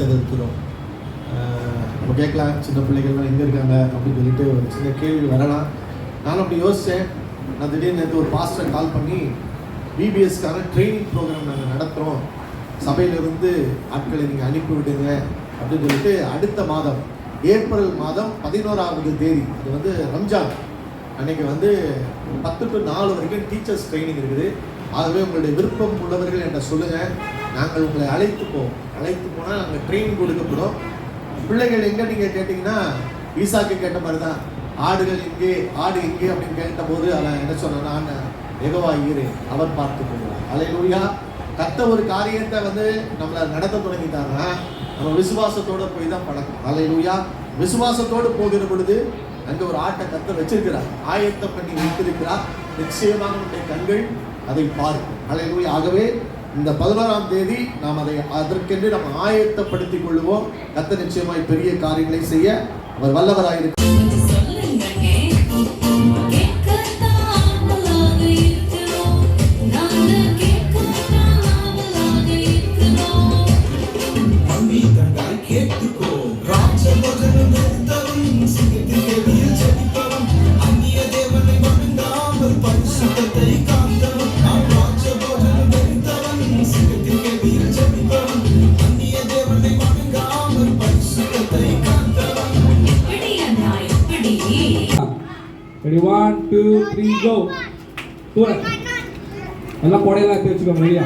எதிர்க்கிறோம். நம்ம கேட்கலாம், சின்ன பிள்ளைகள்லாம் எங்கே இருக்காங்க அப்படின்னு சொல்லிட்டு ஒரு சின்ன கேள்வி வரலாம். நானும் அப்படி யோசித்தேன். நான் திடீர்னு நேற்று ஒரு பாஸ்டர் கால் பண்ணி பிபிஎஸ்க்கான ட்ரைனிங் ப்ரோக்ராம் நாங்கள் நடத்துகிறோம், சபையிலிருந்து ஆட்களை நீங்கள் அனுப்பி விடுங்க அப்படின்னு சொல்லிட்டு அடுத்த மாதம் ஏப்ரல் மாதம் 11ஆவது தேதி, அது வந்து ரம்ஜான் அன்னைக்கு வந்து 10 to 4 வரைக்கும் டீச்சர்ஸ் ட்ரைனிங் இருக்குது. ஆகவே உங்களுடைய விருப்பம் உள்ளவர்கள் என்ற சொல்லுங்கள், நாங்கள் உங்களை அழைத்து போனால் நாங்கள் ட்ரைனிங் கொடுக்கப்படும். பிள்ளைகள் எங்கே நீங்கள் கேட்டிங்கன்னா ஈசாக்கு கேட்ட மாதிரி தான், ஆடுகள் எங்கே, ஆடு எங்கே அப்படின்னு கேட்டபோது அவன் என்ன சொன்னான்னா, யெகோவா ஈரே, அவர் பார்த்து கொள்வார். அல்லேலூயா. கர்த்தர் ஒரு காரியத்தை வந்து நம்மளை நடத்த தொடங்கிட்டாங்கன்னா நம்ம விசுவாசத்தோடு போய் தான் பழக்கம். அல்லேலூயா. விசுவாசத்தோடு போகிற பொழுது அங்கே ஒரு ஆட்டை கர்த்தர் வச்சிருக்கிறார், ஆயத்தம் பண்ணி வைத்திருக்கிறார். நிச்சயமாக நம்முடைய கண்கள் அதை பார்க்கும். அல்லேலூயா. ஆகவே இந்த 11ஆம் தேதி நாம் அதற்கென்று நம்ம ஆயத்தப்படுத்திக் கொள்வோம். கர்த்தர் நிச்சயமாய் பெரிய காரியங்களை செய்ய அவர் வல்லவராயிருக்கிறார். Ready, 1, 2, 3, go. தூரம் எல்லாம் போடையெல்லாம் எடுத்து வச்சுக்கோங்க. ரெடியா?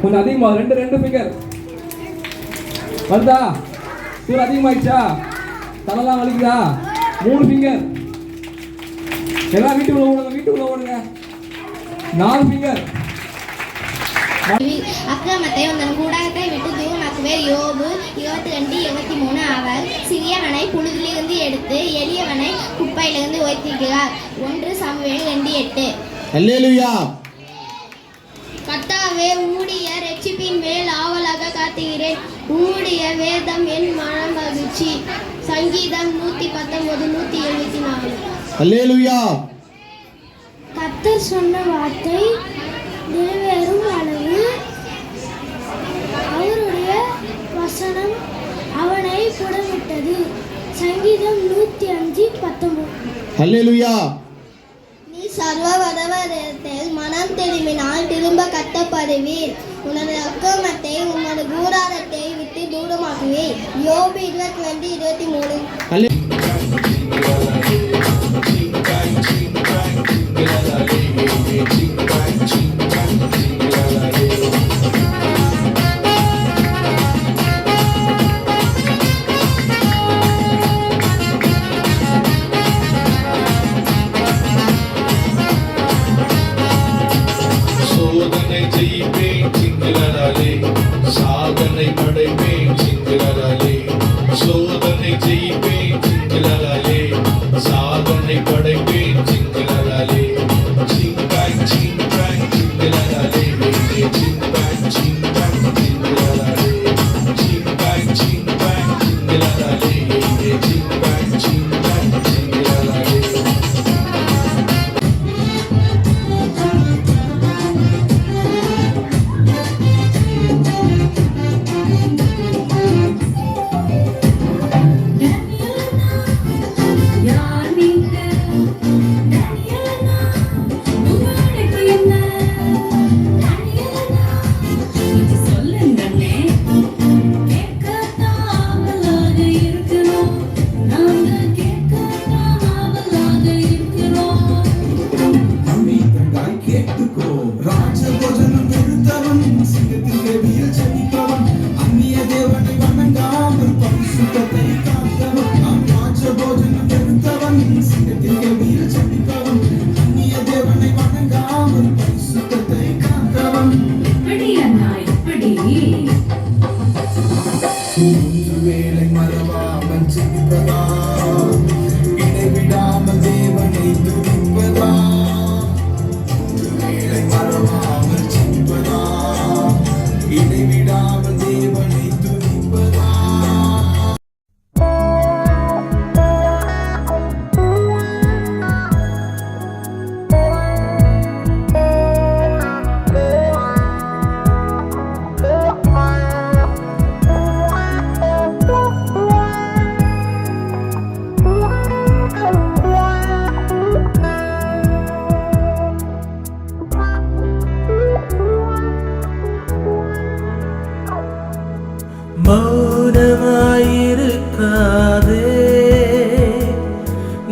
கொஞ்சம் அதிகமாக ரெண்டு ஃபிங்கர் வருதா? தூரம் அதிகமாகிடுச்சா? தலைலாம் வலிக்குதா? 3 ஃபிங்கர். எல்லாம் வீட்டுக்குள்ள ஓடுங்க. 4 ஃபிங்கர். அக்கிரமத்தை உங்கள் கூடாரத்தை விட்டு தூரமாக்குவர். யோபு 22:23. அவர் சிறியவனை புழுதிலிருந்து எடுத்து எளியவனை குப்பையிலிருந்து உயர்த்திக்கிறார். 1 சாமுவேல் 2:8. அல்லேலூயா. கர்த்தாவே, உம்முடைய இரட்சிப்பின் மேல் ஆவலாக காத்துகிறேன். உம்முடைய வேதம் என் மனம் மகிழ்ச்சி. சங்கீதம் 119, 174. அல்லேலூயா. கர்த்தர் சொன்ன வார்த்தை நிறைவேறும் அளவு அவருடைய வசனம் அவனை புடமிட்டது. சங்கீதம் 105:19. அல்லேலூயா. நீ சர்வ வல்லவரிடத்தில் மனம் திரும்பினால் திரும்ப கட்டப்படுவீர். உனது அக்கிரமத்தை உமது கூடாரத்தை விட்டு தூரமாக்குவீர். யோபு 22:23. சோதனை ஜெயிப்பேன் சிங்களராலே, சாதனை படைப்பேன் சிங்களராலே. சோதனை ஜெயிப்பேன் சிங்களராலே, சாதனை படைப்பேன் சிங்களராலே. சிங்காய் சிங்காய் சிங்களராலே, சிங்காய் சிங்காய் சிங்களராலே. சிங்காய் சிங்காய் சிங்களராலே, சிங்காய் சிங்காய் சிங்களராலே. வேலை மறவாமல் சிரிப்பதா, இடைவிடாமல் தேவனை துதிப்பதா. வேலை மறவாமல் சிரிப்பதா, இடைவிடாமல் தேவனை துதிப்பதா. மௌனமாயிருக்காதே,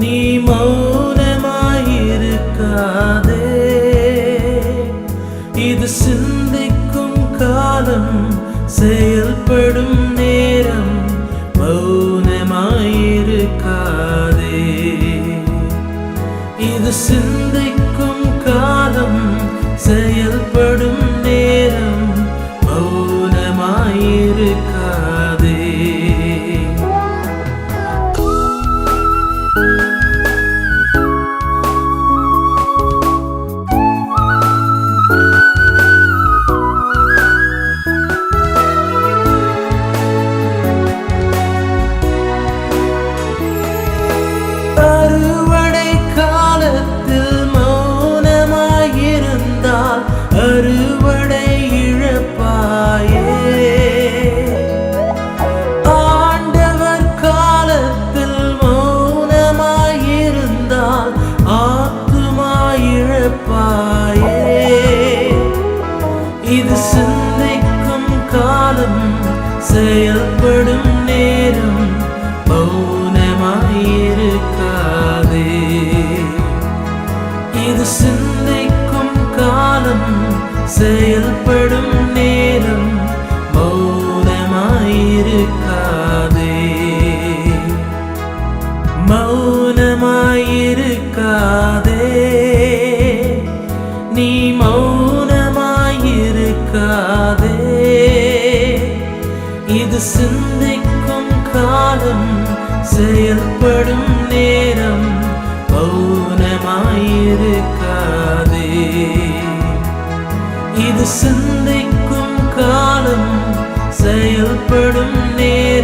நீ மௌனமாயிருக்காதே. இது சிந்திக்கும் காலம், செயல்படும் நேரம். மௌனமாயிருக்காதே, இது சிந்திக்கும் காலம், செயல்படும் நேரம். மௌனமாயிருக்காதே. அறுவடை காலத்தில் மௌனமாயிருந்தால் அறுவடை இழப்பாயே. ஆண்டவர் காலத்தில் மௌனமாயிருந்தால் ஆத்துமா இழப்பாயே. இது சிந்திக்கும் காலம், செயல்படும் நேரம். மௌனமாயிருக்காதே, இது சிந்திக்கும் காலம், செயல்படும் நேரம். மௌனமாயிருக்காதே, மௌனமாயிருக்காதே, நீ மௌனமாயிருக்காதே. இது சிந்திக்கும் காலம், செயல்படும் நேரம். மௌனமாயிருக்காதே, இது சிந்திக்கும் காலம், செயல்படும் நேரம்.